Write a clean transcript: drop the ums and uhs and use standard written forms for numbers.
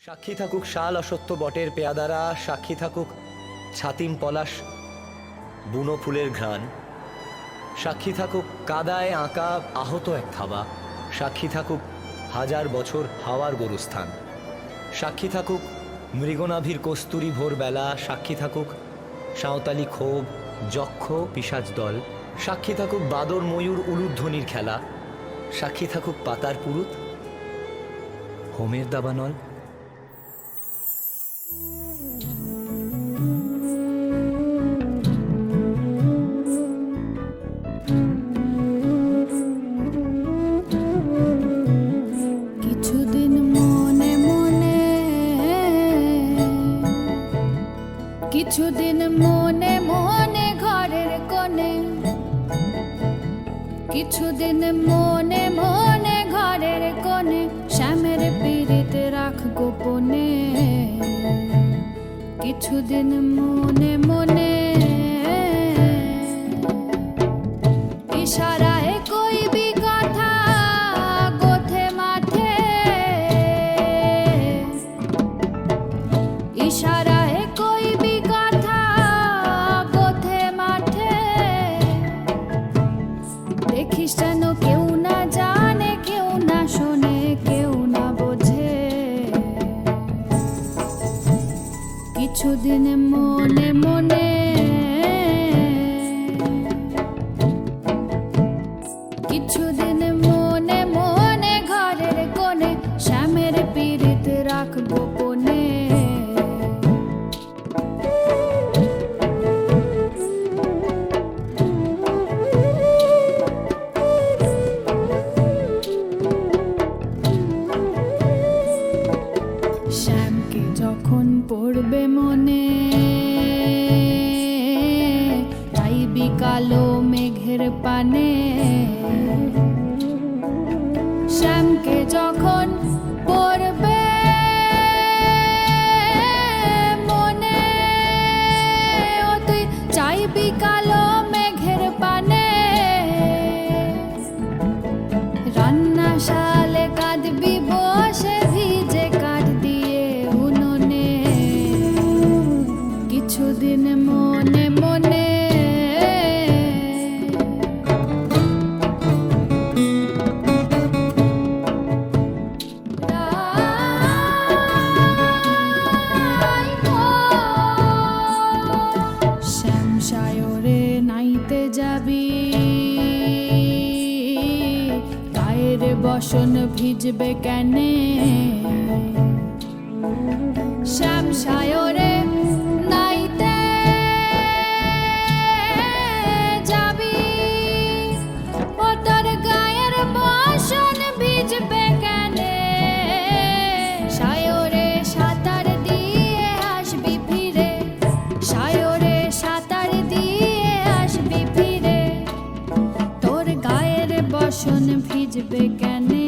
সাক্ষী থাকুক শাল অসত্য বটের পেয়াদারা, সাক্ষী থাকুক ছাতিম পলাশ বুনো ফুলের ঘ্রাণ, সাক্ষী থাকুক কাদায় আঁকা আহত এক থাবা, সাক্ষী থাকুক হাজার বছর হাওয়ার গরুস্থান, সাক্ষী থাকুক মৃগনাভির কস্তুরী ভোরবেলা, সাক্ষী থাকুক সাঁওতালি ক্ষোভ যক্ষ পিশাচ দল, সাক্ষী থাকুক বাদর ময়ূর উলুধ্বনির খেলা, সাক্ষী থাকুক পাতার পুরুত হোমের দাবানল। কিছুদিন মনে মনে ঘরের কোণে, কিছুদিন মনে মনে ঘরের কোণে, শ্যামের পীড়িত রাখ গোপনে। কিছুদিন মনে মনে ইশারায় কইবি কথা গোথে মাঠে, ইশারায় কইবি কথা গোথে মাঠে। দেখিস যেন কেউ না জানে, কেউ না শোনে, কেউ না বোঝে। কিছুদিন মনে মনে, কিছুদিন মনে মনে ঘরের কোণে, শ্যামের পীড়িত রাখ গোপনে। শ্যামকে যখন পড়বে মনে, চাইবি কালো মেঘের পানে। শ্যামকে যখন পড়বে মনে, ও তুই চাইবি কালো মেঘের পানে। রান্নাশালে কাঁদবি বসে ভিজে কাঠ দিয়ে উনুনে। কিছুদিন মনে মনে, শ্যাম সায়রে নাইতে যাবি, গায়ের বসন ভিজবে কেনে। শ্যাম সায়রে নাইতে যাবি, ও তোর গায়ের বসন ভিজবে কেনে। সায়রে সাঁতার দিয়ে আসবি ফিরে, সায়রে সাঁতার দিয়ে আসবি ফিরে, তোর গায়ের বসন ভিজবে কেনে।